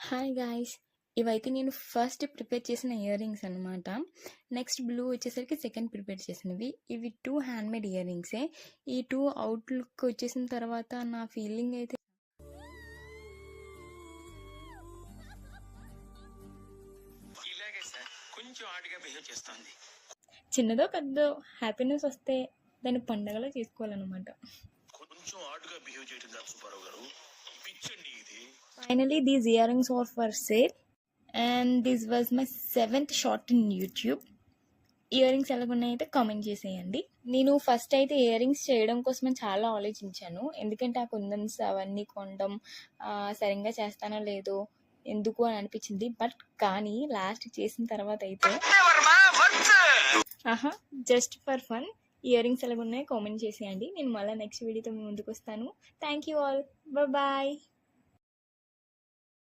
Hi guys! ఇవైతే నేను first prepare చేసిన ఇయర్ రింగ్స్ అనమాట. నెక్స్ట్ బ్లూ వచ్చేసరికి సెకండ్ ప్రిపేర్ చేసినవి. ఇవి 2 హ్యాండ్‌మేడ్ ఇయర్ రింగ్సే. ఈ 2 అవుట్ లుక్ వచ్చేసిన తర్వాత నా ఫీలింగ్ అయితే ఇలాగే సార్ కొంచెం ఆడిగా బిహేవ్ చేస్తుంది. చిన్నదో పెద్దదో హ్యాపీనెస్ వస్తే దాన్ని పండగలా చేసుకోవాలన్నమాట. కొంచెం ఆడుగా బిహేవ్ చేయడం కాదు సుబ్బారావు గారు, పిచ్చండి ఇది. Finally, these earrings are for sale, and this was my 7th shot in YouTube. Ear rings ఎలాగున్నాయైతే కామెంట్ చేసేయండి. నేను ఫస్ట్ అయితే ఇయర్ రింగ్స్ చేయడం కోసమే చాలా ఆలోచించాను. ఎందుకంటే ఆ కుందన్స్ అవన్నీ కొనడం సరిగ్గా చేస్తానో లేదో ఎందుకు అని అనిపించింది. బట్ కానీ లాస్ట్ చేసిన తర్వాత అయితే just for fun ear rings ఎలాగున్నాయో కామెంట్ చేసేయండి. నేను మళ్ళీ నెక్స్ట్ వీడియోతో మీ ముందుకు వస్తాను. Thank you all. బాయ్.